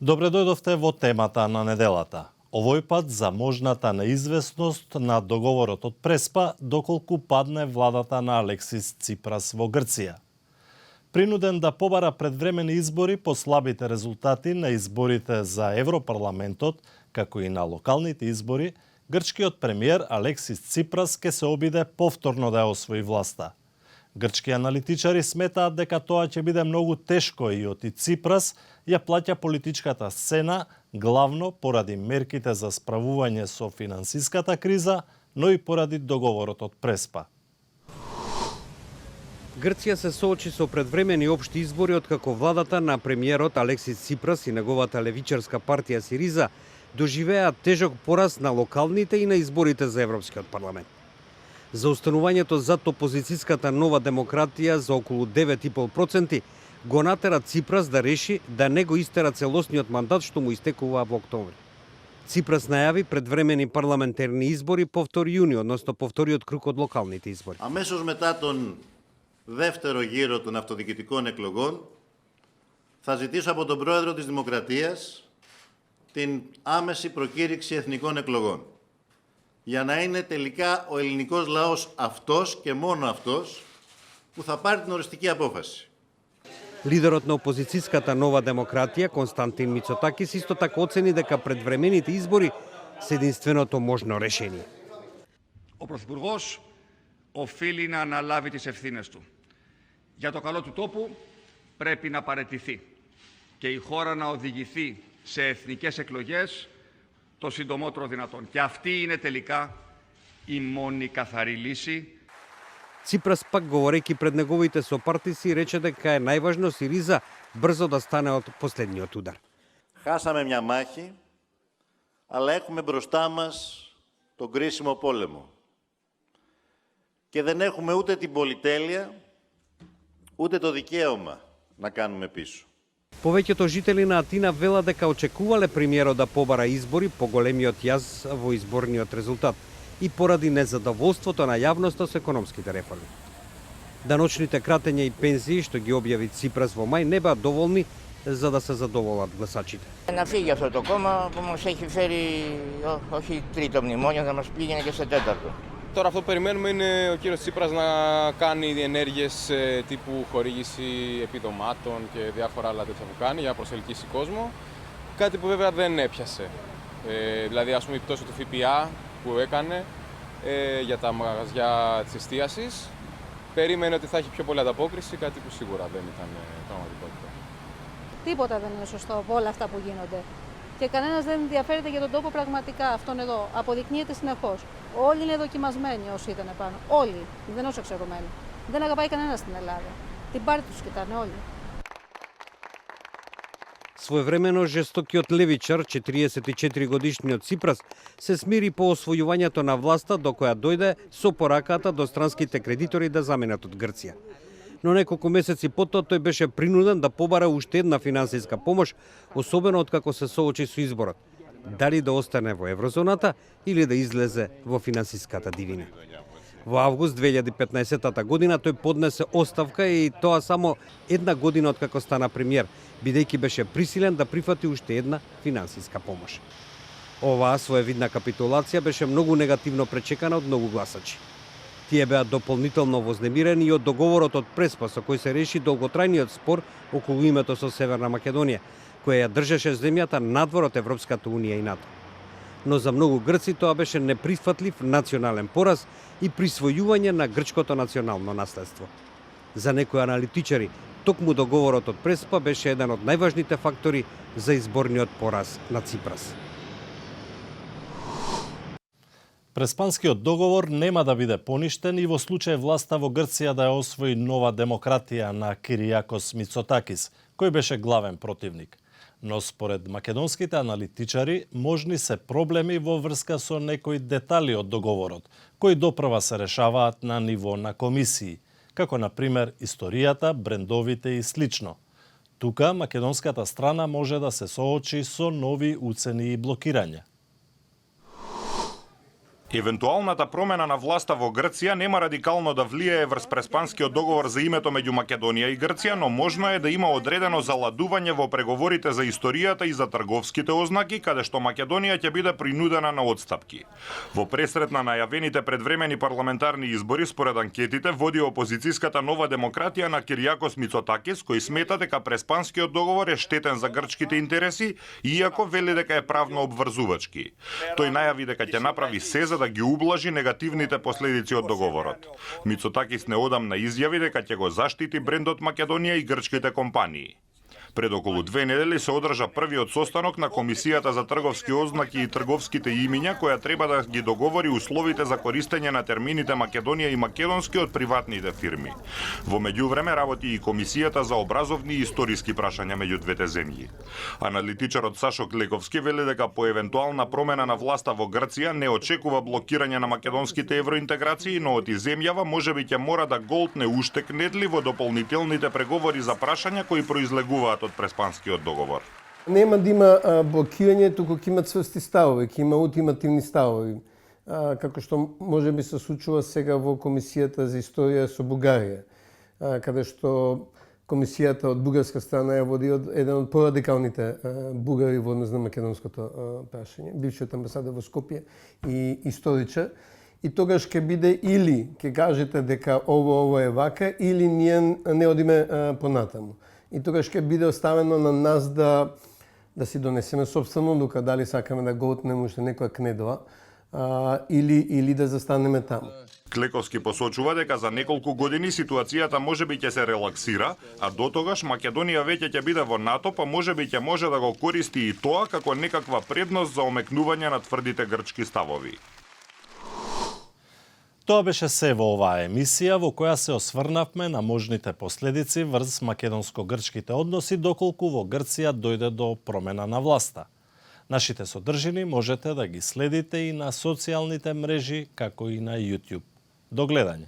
Добре дојдовте во темата на неделата. Овој пат за можната неизвестност на договорот од Преспа доколку падне владата на Алексис Ципрас во Грција. Принуден да побара предвремени избори по слабите резултати на изборите за Европарламентот, како и на локалните избори, грчкиот премиер Алексис Ципрас ке се обиде повторно да ја освои власта. Грчки аналитичари сметаат дека тоа ќе биде многу тешко и оти Ципрас ја плаќа политичката сцена главно поради мерките за справување со финансиската криза, но и поради договорот од Преспа. Грција се соочи со предвремени општи избори откако владата на премиерот Алексис Ципрас и неговата левичарска партија Сириза доживеа тежок пораз на локалните и на изборите за Европскиот парламент. За останувањето зад опозицијската нова демократија за околу 9,5% го натера Ципрас да реши да не го истера целосниот мандат што му истекува во октомври. Ципрас најави предвремени парламентарни избори по 2 јуни, односно по вториот круг од локалните избори. Αμέσως μετά τον δεύτερο γύρο των αυτοδιοικητικών εκλογών θα ζητήσω από τον Πρόεδρο της Δημοκρατίας την άμεση προκήρυξη εθνικών εκλογών για να είναι τελικά ο ελληνικός λαός αυτός και μόνο αυτός που θα πάρει την οριστική απόφαση. Лидерот на опозицијската нова демократија Константин Мицотакис исто така оцени дека предвремените избори се единственото можно решение. Ο Πρωθυπουργός οφείλει να αναλάβει τις ευθύνες του. Για το καλό του τόπου πρέπει να παραιτηθεί και η χώρα να οδηγηθεί σε εθνικές εκλογές το συντομότερο δυνατόν. Και αυτή είναι τελικά η μόνη καθαρή λύση. Ципрас пак говорејќи пред неговите сопартици рече дека е најважно Сириза брзо да стане од последниот удар. Χάσαμε μια μάχη, αλλά έχουμε μπροστά μας τον κρίσιμο πόλεμο. Και δεν έχουμε ούτε την πολυτέλεια, ούτε το δικαίωμα να κάνουμε πίσω. Повеќето жители на Атина велат дека очекувале премиерот да побара избори по големиот јаз во изборниот резултат и поради незадоволството на јавноста со економските реформи. Даночните кратења и пензии што ги објави Ципрас во мај не беа доволни за да се задоволат гласачите. Να φύγει αυτό το κόμμα που μας έχει φέρει όχι τρίτο μνημόνιο, θα μας πήγαινε και σε τέταρτο. Τώρα αυτό που περιμένουμε είναι ο κύριος Τσίπρας να κάνει ενέργειες τύπου χορήγηση επιδομάτων και διάφορα άλλα τέτοια που κάνει για να προσελκύσει κόσμο. Κάτι που βέβαια δεν έπιασε. Δηλαδή ας πούμε η πτώση του ΦΠΑ που έκανε για τα μαγαζιά της εστίασης. Περίμενε ότι θα έχει πιο πολλή ανταπόκριση, κάτι που σίγουρα δεν ήταν πραγματικότητα. Τίποτα δεν είναι σωστό από όλα αυτά που γίνονται. Και κανένας δεν ενδιαφέρεται για τον τόπο πραγματικά. Αυτόν εδώ αποδεικνύεται συνεχώς. Όλοι είναι δοκιμασμένοι όσοι ήταν πάνω. Όλοι. Δεν όσο εξαιρουμένοι. Δεν αγαπάει κανένας στην Ελλάδα. Την πάρτη τους κοιτάνε όλοι. Своевремено жестокиот левичар, 44-годишниот Ципрас, се смири по освојувањето на власта до која дојде со пораката до странските кредитори да заменат од Грција. Но неколку месеци потоа тој беше принуден да побара уште една финансиска помош, особено откако се соочи со изборот. Дали да остане во еврозоната или да излезе во финансиската дивина. Во август 2015 година тој поднесе оставка и тоа само една година откако стана премиер, бидејќи беше присилен да прифати уште една финансиска помош. Оваа своевидна капитулација беше многу негативно пречекана од многу гласачи. Тие беа дополнително вознемирени и од договорот од Преспа со кој се реши долготрајниот спор околу името со Северна Македонија, која ја држеше земјата надвор од Европската унија и НАТО. Но за многу грци тоа беше неприфатлив национален пораз и присвојување на грчкото национално наследство. За некои аналитичари, токму договорот од Преспа беше еден од најважните фактори за изборниот пораз на Ципрас. Преспанскиот договор нема да биде поништен и во случај власта во Грција да ја освои нова демократија на Киријакос Мицотакис, кој беше главен противник. Но според македонските аналитичари, можни се проблеми во врска со некои детали од договорот, кои допрва се решаваат на ниво на комисии, како на пример историјата, брендовите и слично. Тука македонската страна може да се соочи со нови уцени и блокирања. Евентуалната промена на власта во Грција нема радикално да влијае врз преспанскиот договор за името меѓу Македонија и Грција, но можно е да има одредено заладување во преговорите за историјата и за трговските ознаки, каде што Македонија ќе биде принудена на одстапки. Во пресрет на најавените предвремени парламентарни избори, според анкетите, води опозицијската Нова демократија на Киријакос Мицотакис, кој смета дека преспанскиот договор е штетен за грчките интереси, иако вели дека е правно обврзувачки. Тој најави дека ќе направи се за да ги ублажи негативните последици од договорот. Мицотакис неодамна изјави дека ќе го заштити брендот Македонија и грчките компании. Пред околу 2 недели се одржа првиот состанок на Комисијата за трговски ознаки и трговските имиња, која треба да ги договори условите за користење на термините Македонија и македонски од приватните фирми. Во меѓувреме работи и Комисијата за образовни и историски прашања меѓу двете земји. Аналитичарот Сашо Клековски вели дека по евентуална промена на власта во Грција не очекува блокирање на македонските евроинтеграции, но од земјава можеби ќе мора да голтне уште кнедли во дополнителните преговори за прашања кои произлегуваат од преспанскиот договор. Нема да има блокирање, туку ќе има цврсти ставови, ќе има ултимативни ставови. Како што може би се случува сега во Комисијата за историја со Бугарија, каде што Комисијата од бугарска страна ја води еден од порадикалните бугари во однос на македонското прашање, бившиот амбасадор во Скопје и историчар. И тогаш ќе биде или ќе кажете дека ово е вака, или ние не одиме понатаму. И тогаш ќе биде оставено на нас да си донесеме собствено одлука, дали сакаме да го отнеме уште некоја кнедова или да застанеме таму. Клековски посочува дека за неколку години ситуацијата можеби ќе се релаксира, а до тогаш Македонија веќе ќе биде во НАТО, па можеби ќе може да го користи и тоа како некаква предност за омекнување на тврдите грчки ставови. Тоа беше се во оваа емисија во која се осврнавме на можните последици врз македонско-грчките односи доколку во Грција дојде до промена на власта. Нашите содржини можете да ги следите и на социјалните мрежи како и на YouTube. До гледање.